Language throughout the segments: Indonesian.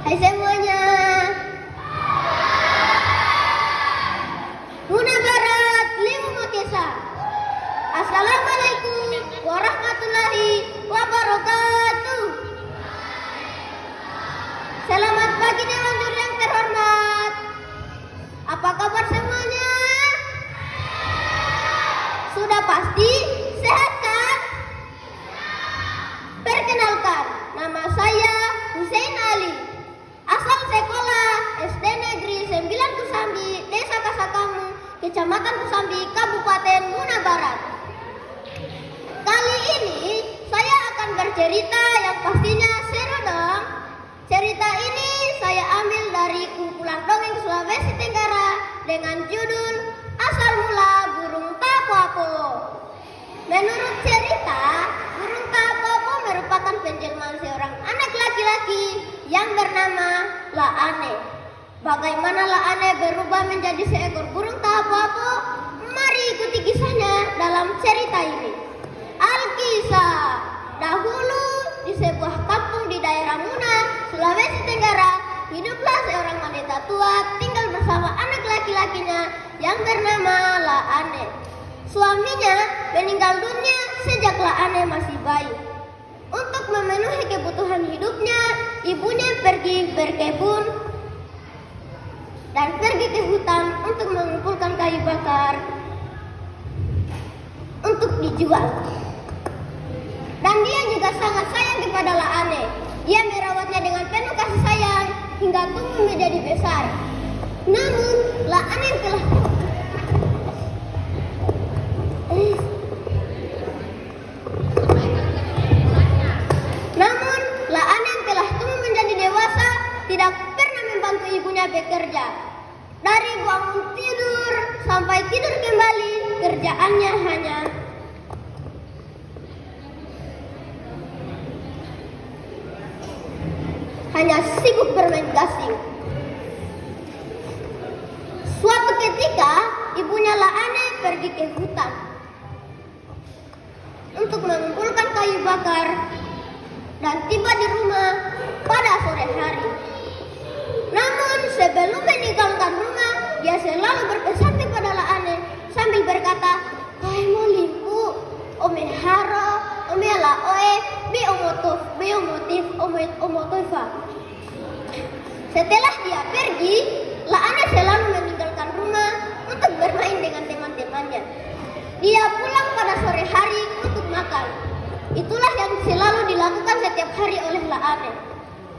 Hai semuanya. Muna Barat Limu Motesa. Assalamualaikum warahmatullahi wabarakatuh. Selamat pagi Dewan Juri yang terhormat. Apa kabar semuanya? Sudah pasti sehat kan? Perkenalkan, nama saya Hussein Ali. Asal sekolah SD Negeri 9 Kusambi, Desa Kasakamu, Kecamatan Kusambi, Kabupaten Muna Barat. Kali ini saya akan bercerita yang pastinya seru dong. Cerita ini saya ambil dari kumpulan dongeng Sulawesi Tenggara dengan judul Asal Mula Burung Tapopo. Menurut cerita, burung tapopo merupakan penjelmaan seorang anak laki-laki yang bernama Laane. Bagaimana Laane berubah menjadi seekor burung tapopo? Mari ikuti kisahnya dalam cerita ini. Alkisah. Dahulu di sebuah kampung di daerah Muna, Sulawesi Tenggara, hiduplah seorang wanita tua tinggal bersama anak laki-lakinya yang bernama Laane. Suaminya meninggal dunia sejak Laane masih bayi. Untuk memenuhi kebutuhan hidupnya, ibunya pergi berkebun dan pergi ke hutan untuk mengumpulkan kayu bakar untuk dijual. Dan dia juga sangat sayang kepada Laane. Dia merawatnya dengan penuh kasih sayang hingga tumbuh menjadi besar. Namun Laane telah tumbuh menjadi dewasa tidak pernah membantu ibunya bekerja. Dari bangun tidur sampai tidur kembali, kerjaannya hanya sibuk bermain gasing. Suatu ketika, ibunya Laane pergi ke hutan untuk mengumpulkan kayu bakar dan tiba di rumah pada sore hari. Namun sebelum meninggalkan rumah, dia selalu berpesan kepada Laane sambil berkata, "Hai mo limpu, ome haro, ome laoe, be omotofa." Setelah dia pergi, Laane selalu meninggalkan rumah untuk bermain dengan teman-temannya. Dia pulang pada sore hari untuk makan. Itulah yang selalu dilakukan setiap hari oleh Laane.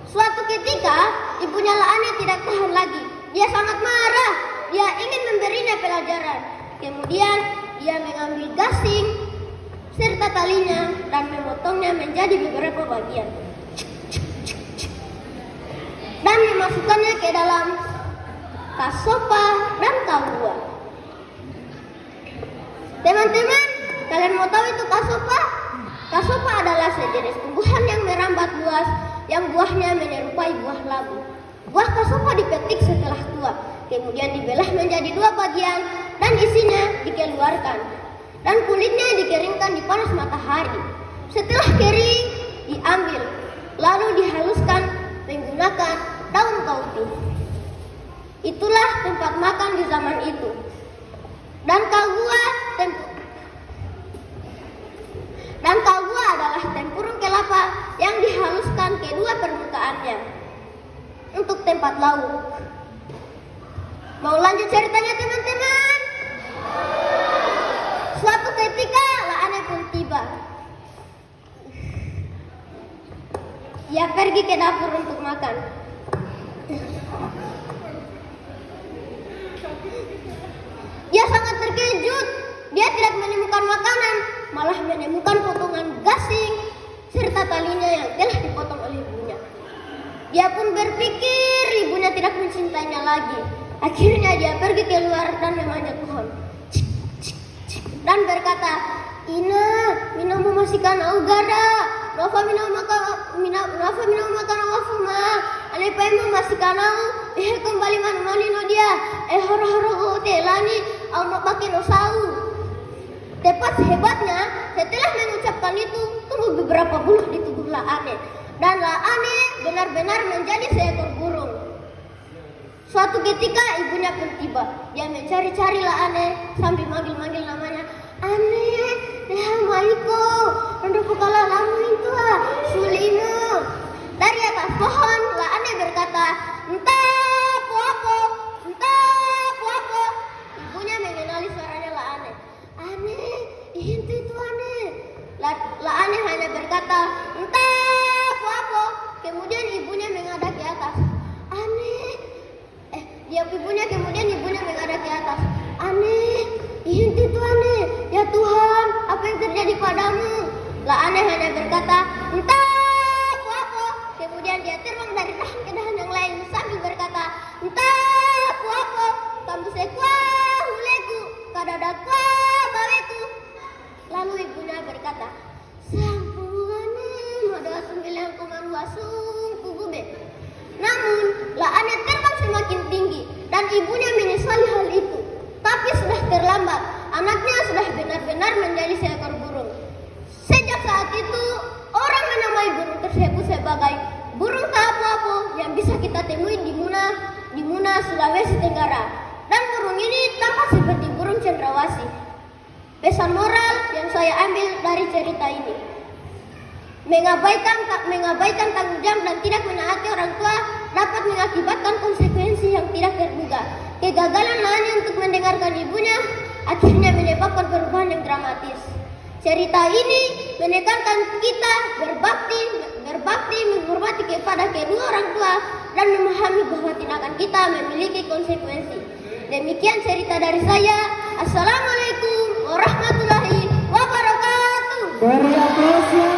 Suatu ketika, ibunya Laane tidak tahan lagi. Dia sangat marah. Dia ingin memberinya pelajaran. Kemudian, dia mengambil gasing serta talinya dan memotongnya menjadi beberapa bagian. Dan memasukkannya ke dalam kasopa dan kalua. Teman-teman, kalian mau tahu itu kasopa? Kasopa adalah sejenis tumbuhan yang merambat luas, yang buahnya menyerupai buah labu. Buah kasopa dipetik setelah tua, kemudian dibelah menjadi 2 bagian dan isinya dikeluarkan. Dan kulitnya dikeringkan di panas matahari. Setelah kering, diambil, lalu dihaluskan menggunakan daun kautu. Itulah tempat makan di zaman itu. Dan kalgua adalah tempurung kelapa yang dihaluskan kedua permukaannya untuk tempat lauk. Mau lanjut ceritanya teman-teman? Suatu ketika Laane pun tiba. Ia pergi ke dapur untuk makan. Dia sangat terkejut. Dia tidak menemukan makanan, malah menemukan potongan gasing serta talinya yang telah dipotong oleh ibunya. Dia pun berpikir ibunya tidak mencintainya lagi. Akhirnya dia pergi keluar dan memanjat pohon. Dan berkata, "Ina, mina mau masihkan augara. Nafa mina makan wafuma. Alepai mau masihkan au. Kembali mana no dia. Horo-horo telani au mau pakai no sau." Tepat hebatnya, setelah mengucapkan itu, tumbuh beberapa buah di tubuh Laane. dan Laane benar-benar menjadi seekor burung. Suatu ketika ibunya pun tiba. Dia mencari-cari Laane sambil manggil-manggil namanya. Ane, Maiko, untuk kala lamu itu sulimu. Dari atas pohon, Laane berkata, entah apa, entah apa. Ibunya mengenali suaranya Laane. Ane, itu Ane. Laane hanya berkata, entah apa. Kemudian ibunya menghadap ke atas. Ane, ibunya menghadap ke atas. Ane, itu Ane. Ya Tuhan, apa yang terjadi padamu? Laane hanya berkata, entah apa. Kemudian dia terbang dari dahan ke dahan yang lain sambil berkata, entah apa. Kamu sekua huleku, kadadakwa baweku. Lalu ibunya berkata, sampungane modal 9,2 kubube. Namun, Laane terbang semakin tinggi dan ibunya menyesali hal itu. Tapi sudah terlambat, anaknya sudah benar-benar menjadi seekor burung. Sejak saat itu, orang menamai burung tersebut sebagai burung tapu-apu yang bisa kita temui di Muna, Sulawesi Tenggara. Dan burung ini tampak seperti burung cendrawasih. Pesan moral yang saya ambil dari cerita ini: mengabaikan tanggung jawab dan tidak menaati orang tua dapat mengakibatkan konsekuensi yang tidak terduga. Kegagalan Laane untuk mendengarkan ibunya akhirnya menyebabkan perubahan yang dramatis. Cerita ini menekankan kita berbakti, menghormati kepada kedua orang tua dan memahami bahwa tindakan kita memiliki konsekuensi. Demikian cerita dari saya. Assalamualaikum warahmatullahi wabarakatuh. Beri apresiasi.